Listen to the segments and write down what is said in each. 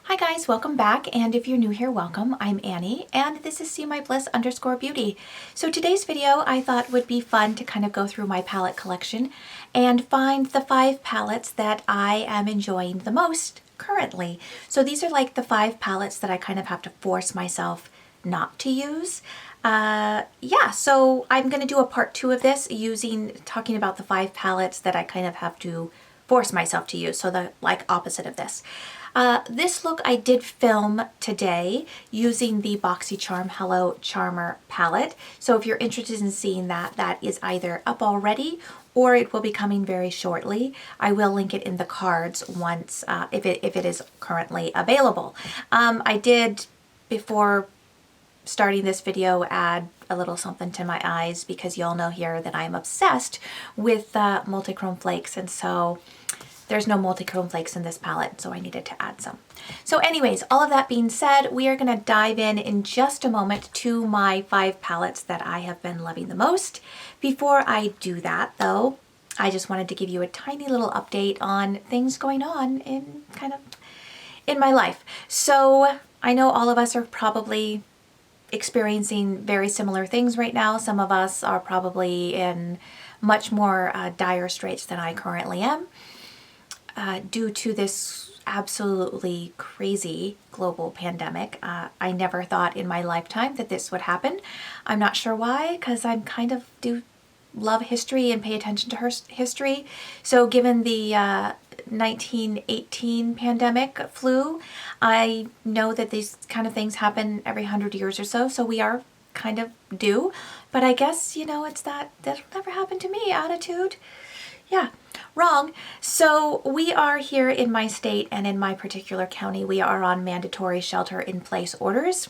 Hi guys, welcome back, and if you're new here, welcome. I'm Annie, and this is @SeeMyBliss_beauty. So today's video I thought would be fun to kind of go through my palette collection and find the 5 palettes that I am enjoying the most currently. So these are like the 5 palettes that I kind of have to force myself not to use. Yeah, so I'm going to do a part 2 of this talking about the 5 palettes that I kind of have to force myself to use, so the like opposite of this. This look I did film today using the BoxyCharm Hello Charmer palette. So if you're interested in seeing that, that is either up already or it will be coming very shortly. I will link it in the cards once, if it is currently available. I did, before starting this video, add a little something to my eyes because you all know here that I'm obsessed with multichrome flakes, and so there's no multichrome flakes in this palette, so I needed to add some. So anyways, all of that being said, we are going to dive in just a moment to my 5 palettes that I have been loving the most. Before I do that though, I just wanted to give you a tiny little update on things going on in my life. So I know all of us are probably experiencing very similar things right now. Some of us are probably in much more dire straits than I currently am. Due to this absolutely crazy global pandemic. I never thought in my lifetime that this would happen. I'm not sure why, because I'm kind of do love history and pay attention to her history. So given the 1918 pandemic flu, I know that these kind of things happen every 100 years or so, so we are kind of due. But I guess, it's that'll never happen to me attitude. Yeah, wrong. So we are here in my state and in my particular county, we are on mandatory shelter-in-place orders.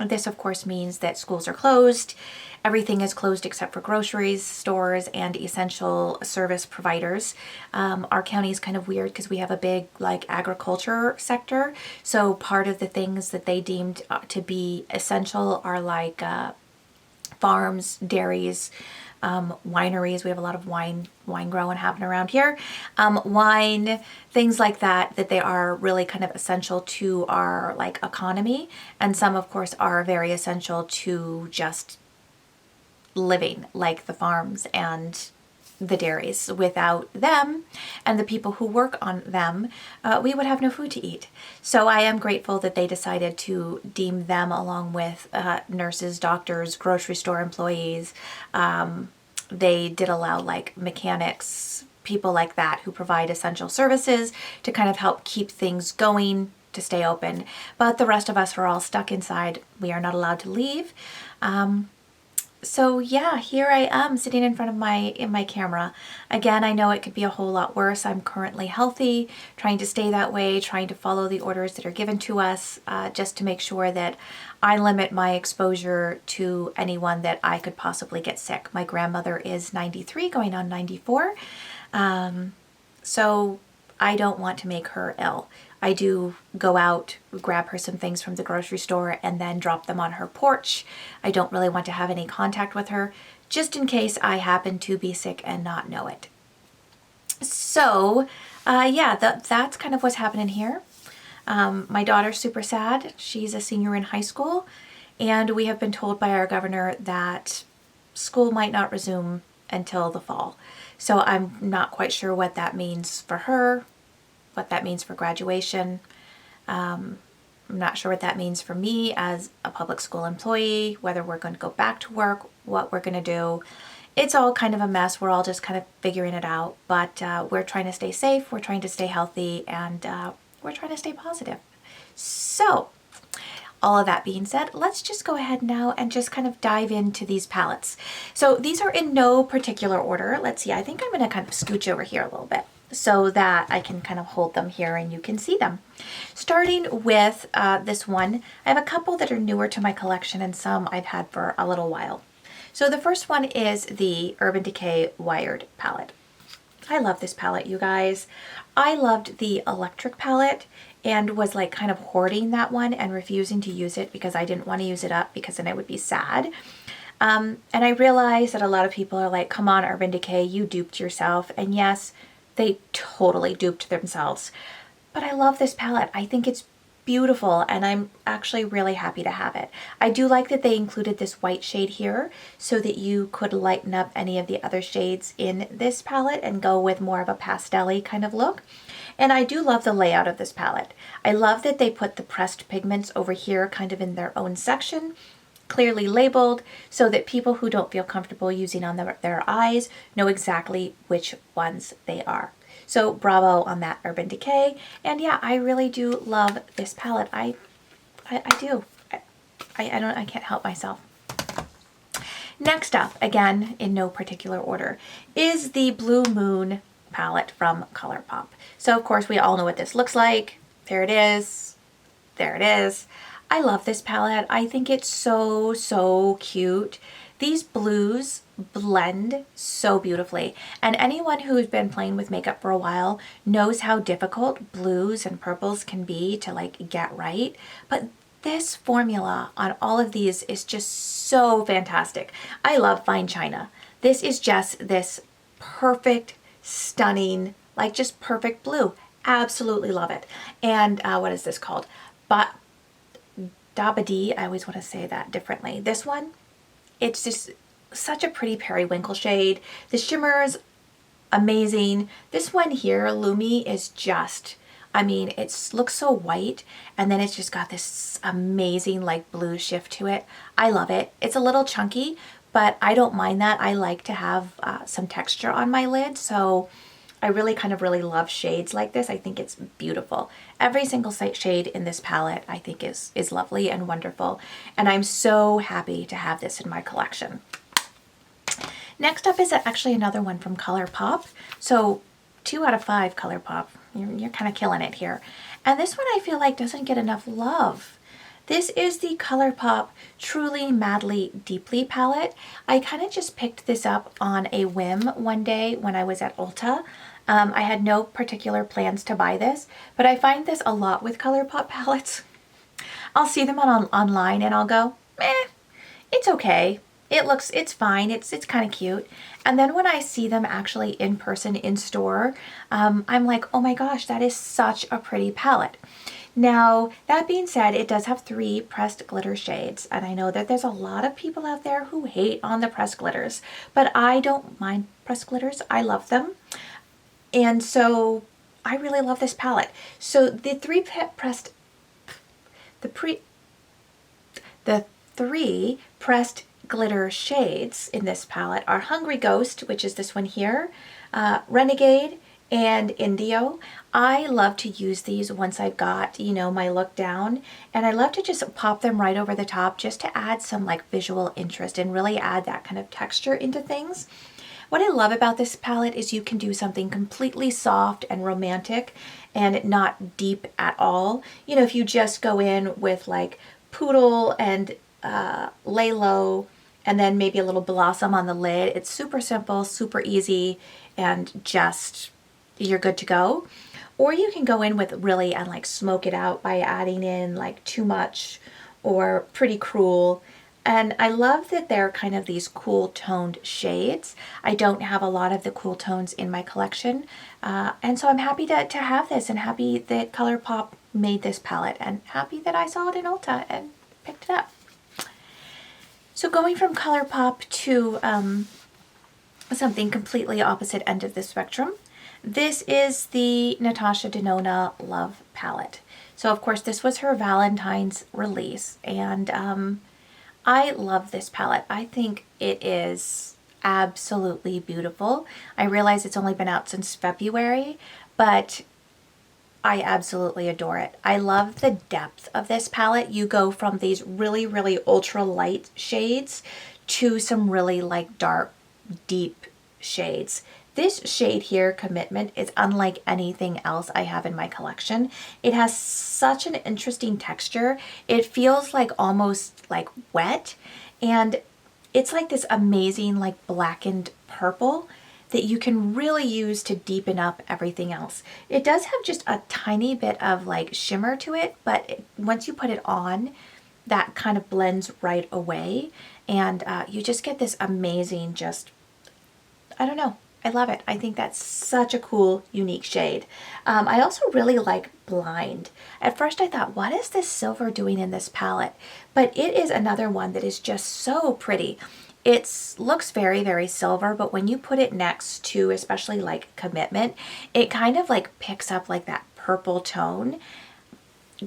This, of course, means that schools are closed. Everything is closed except for groceries, stores, and essential service providers. Our county is kind of weird because we have a big agriculture sector. So part of the things that they deemed to be essential are farms, dairies, wineries. We have a lot of wine growing happening around here. Wine, things like that they are really kind of essential to our economy. And some, of course, are very essential to just living, like the farms and the dairies. Without them and the people who work on them, we would have no food to eat. So I am grateful that they decided to deem them, along with nurses, doctors, grocery store employees. They did allow mechanics, people like that who provide essential services, to kind of help keep things going, to stay open. But the rest of us are all stuck inside. We are not allowed to leave. So yeah, here I am sitting in front of my camera. Again, I know it could be a whole lot worse. I'm currently healthy, trying to stay that way, trying to follow the orders that are given to us, just to make sure that I limit my exposure to anyone that I could possibly get sick. My grandmother is 93, going on 94. So I don't want to make her ill. I do go out, grab her some things from the grocery store, and then drop them on her porch. I don't really want to have any contact with her, just in case I happen to be sick and not know it. So, yeah, that's kind of what's happening here. My daughter's super sad. She's a senior in high school, and we have been told by our governor that school might not resume until the fall. So I'm not quite sure what that means for her, what that means for graduation. I'm not sure what that means for me as a public school employee, whether we're going to go back to work, what we're going to do. It's all kind of a mess. We're all just kind of figuring it out, but we're trying to stay safe, we're trying to stay healthy, and we're trying to stay positive. So all of that being said, let's just go ahead now and just kind of dive into these palettes. So these are in no particular order. Let's see, I think I'm going to kind of scooch over here a little bit so that I can kind of hold them here and you can see them. Starting with this one, I have a couple that are newer to my collection and some I've had for a little while. So the first one is the Urban Decay Wired palette. I love this palette, you guys. I loved the electric palette and was kind of hoarding that one and refusing to use it because I didn't want to use it up because then I would be sad. And I realized that a lot of people are like, come on, Urban Decay, you duped yourself. And yes, they totally duped themselves. But I love this palette. I think it's beautiful, and I'm actually really happy to have it. I do like that they included this white shade here so that you could lighten up any of the other shades in this palette and go with more of a pastel-y kind of look. And I do love the layout of this palette. I love that they put the pressed pigments over here kind of in their own section, clearly labeled, so that people who don't feel comfortable using on their eyes know exactly which ones they are. So bravo on that, Urban Decay. And yeah, I really do love this palette. I do. I can't help myself. Next up, again, in no particular order, is the Blue Moon palette from ColourPop. So of course we all know what this looks like. There it is. There it is. I love this palette. I think it's so, so cute. These blues blend so beautifully. And anyone who's been playing with makeup for a while knows how difficult blues and purples can be to like get right. But this formula on all of these is just so fantastic. I love fine china. This is just this perfect, stunning, like just perfect blue. Absolutely love it. And what is this called? Dabadi, I always want to say that differently. This one, it's just such a pretty periwinkle shade. The shimmer's amazing. This one here, Lumi, is just, I mean, it looks so white, and then it's just got this amazing like blue shift to it. I love it. It's a little chunky, but I don't mind that. I like to have some texture on my lid, so I really love shades like this. I think it's beautiful. Every single shade in this palette I think is lovely and wonderful, and I'm so happy to have this in my collection. Next up is actually another one from ColourPop. So 2 out of 5 ColourPop. You're kind of killing it here. And this one I feel like doesn't get enough love. This is the ColourPop Truly Madly Deeply palette. I kind of just picked this up on a whim one day when I was at Ulta. I had no particular plans to buy this, but I find this a lot with ColourPop palettes. I'll see them online and I'll go, it's okay. It's fine. It's kind of cute. And then when I see them actually in person in store, I'm like, oh my gosh, that is such a pretty palette. Now, that being said, it does have 3 pressed glitter shades, and I know that there's a lot of people out there who hate on the pressed glitters, but I don't mind pressed glitters. I love them. And so I really love this palette. So the 3 pressed glitter shades in this palette are Hungry Ghost, which is this one here, Renegade, and Indio. I love to use these once I've got, you know, my look down, and I love to just pop them right over the top just to add some like visual interest and really add that kind of texture into things. What I love about this palette is you can do something completely soft and romantic and not deep at all. You know, if you just go in with like Poodle and Lay Low and then maybe a little Blossom on the lid, it's super simple, super easy, and just you're good to go. Or you can go in with really and like smoke it out by adding in like Too Much or Pretty Cruel. And I love that they're kind of these cool toned shades. I don't have a lot of the cool tones in my collection. And so I'm happy to have this, and happy that ColourPop made this palette, and happy that I saw it in Ulta and picked it up. So going from ColourPop to something completely opposite end of the spectrum, this is the Natasha Denona Love palette. So of course this was her Valentine's release, and I love this palette. I think it is absolutely beautiful. I realize it's only been out since February, but I absolutely adore it. I love the depth of this palette. You go from these really ultra light shades to some really like dark, deep shades. This shade here, Commitment, is unlike anything else I have in my collection. It has such an interesting texture. It feels like almost like wet, and it's like this amazing like blackened purple that you can really use to deepen up everything else. It does have just a tiny bit of like shimmer to it, but once you put it on, that kind of blends right away, and you just get this amazing just, I don't know. I love it. I think that's such a cool, unique shade. I also really like Blind. At first I thought, what is this silver doing in this palette? But it is another one that is just so pretty. It looks very, very silver, but when you put it next to, especially like Commitment, it kind of like picks up like that purple tone.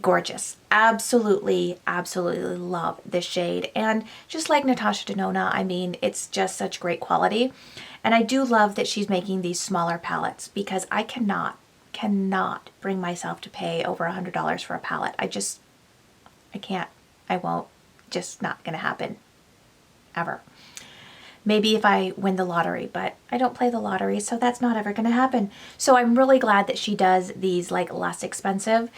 Gorgeous. Absolutely, absolutely love this shade. And just like Natasha Denona, I mean, it's just such great quality. And I do love that she's making these smaller palettes because I cannot bring myself to pay over $100 for a palette. I can't. I won't. Just not gonna happen. Ever. Maybe if I win the lottery, but I don't play the lottery, so that's not ever gonna happen. So I'm really glad that she does these like less expensive.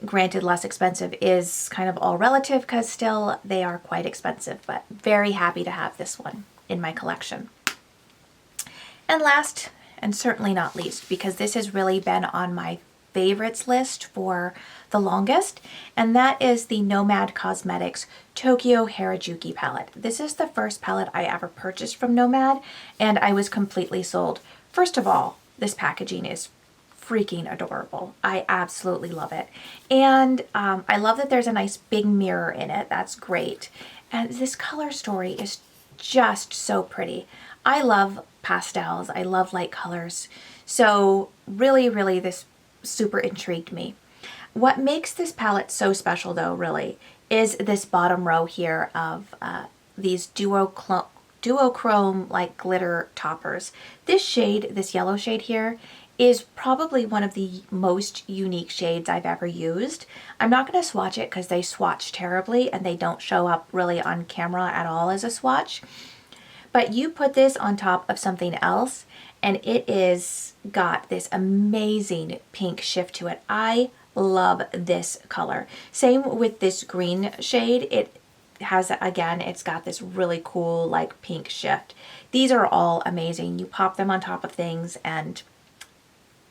Granted, less expensive is kind of all relative because still they are quite expensive, but very happy to have this one in my collection. And last, and certainly not least, because this has really been on my favorites list for the longest, and that is the Nomad Cosmetics Tokyo Harajuki palette. This is the first palette I ever purchased from Nomad, and I was completely sold. First of all, this packaging is freaking adorable. I absolutely love it. And I love that there's a nice big mirror in it. That's great. And this color story is just so pretty. I love pastels. I love light colors. So really, really this super intrigued me. What makes this palette so special though, really, is this bottom row here of these duochrome like glitter toppers. This shade, this yellow shade here, is probably one of the most unique shades I've ever used. I'm not going to swatch it because they swatch terribly and they don't show up really on camera at all as a swatch. But you put this on top of something else and it is got this amazing pink shift to it. I love this color. Same with this green shade. It has, again, it's got this really cool like pink shift. These are all amazing. You pop them on top of things and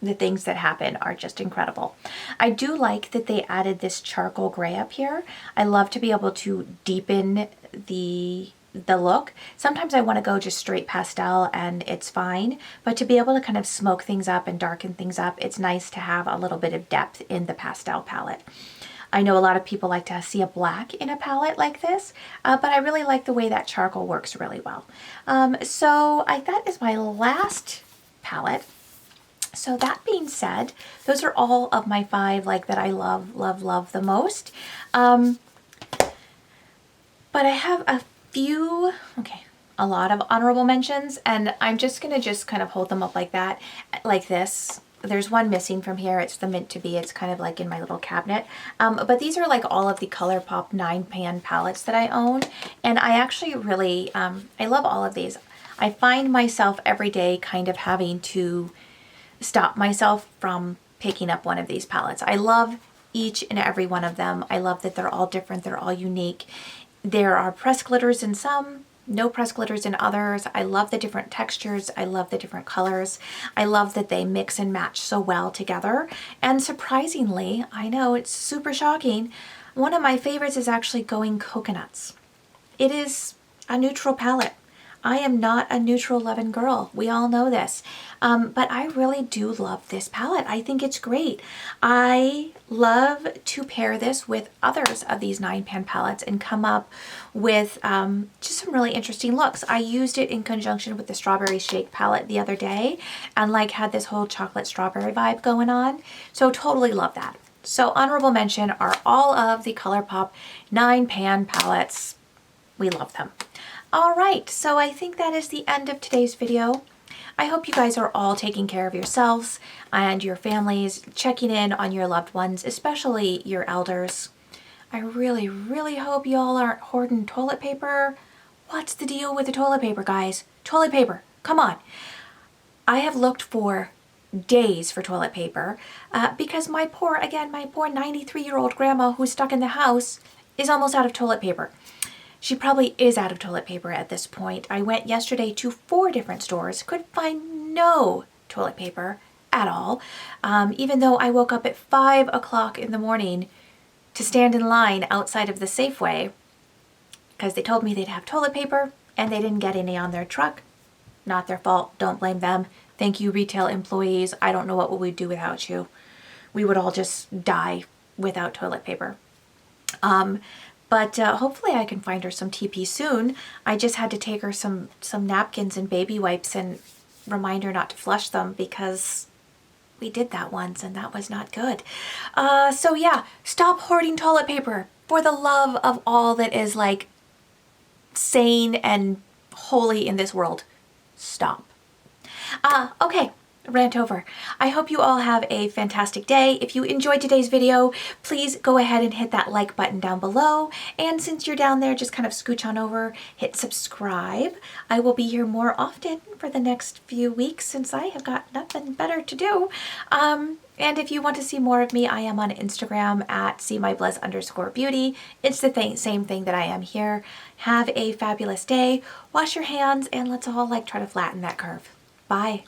the things that happen are just incredible. I do like that they added this charcoal gray up here. I love to be able to deepen the look. Sometimes I want to go just straight pastel and it's fine, but to be able to kind of smoke things up and darken things up, it's nice to have a little bit of depth in the pastel palette. I know a lot of people like to see a black in a palette like this, but I really like the way that charcoal works really well. So that is my last palette. So that being said, those are all of my 5 like that I love the most. But I have a few, a lot of honorable mentions, and I'm just gonna kind of hold them up like that, like this. There's one missing from here. It's the Mint to Be. It's kind of like in my little cabinet. But these are like all of the ColourPop 9-pan palettes that I own, and I actually really, I love all of these. I find myself every day kind of having to stop myself from picking up one of these palettes. I love each and every one of them. I love that they're all different. They're all unique. There are pressed glitters in some, no pressed glitters in others. I love the different textures. I love the different colors. I love that they mix and match so well together. And surprisingly, I know it's super shocking, one of my favorites is actually Going Coconuts. It is a neutral palette. I am not a neutral loving girl. We all know this. But I really do love this palette. I think it's great. I love to pair this with others of these 9-pan palettes and come up with just some really interesting looks. I used it in conjunction with the Strawberry Shake palette the other day and like had this whole chocolate strawberry vibe going on. So totally love that. So honorable mention are all of the ColourPop 9-pan palettes. We love them. All right, so I think that is the end of today's video. I hope you guys are all taking care of yourselves and your families, checking in on your loved ones, especially your elders. I really, really hope you all aren't hoarding toilet paper. What's the deal with the toilet paper, guys? Toilet paper, come on. I have looked for days for toilet paper because my poor 93-year-old grandma who's stuck in the house is almost out of toilet paper. She probably is out of toilet paper at this point. I went yesterday to 4 different stores, could find no toilet paper at all, even though I woke up at 5 o'clock in the morning to stand in line outside of the Safeway because they told me they'd have toilet paper and they didn't get any on their truck. Not their fault, don't blame them. Thank you, retail employees. I don't know what we would do without you. We would all just die without toilet paper. But hopefully I can find her some TP soon. I just had to take her some napkins and baby wipes and remind her not to flush them because we did that once and that was not good. So yeah, stop hoarding toilet paper for the love of all that is like sane and holy in this world. Stop. Okay. Rant over. I hope you all have a fantastic day. If you enjoyed today's video, please go ahead and hit that like button down below. And since you're down there, just kind of scooch on over, hit subscribe. I will be here more often for the next few weeks since I have got nothing better to do. And if you want to see more of me, I am on Instagram at @SeeMyBliss_beauty. It's the same thing that I am here. Have a fabulous day. Wash your hands and let's all try to flatten that curve. Bye.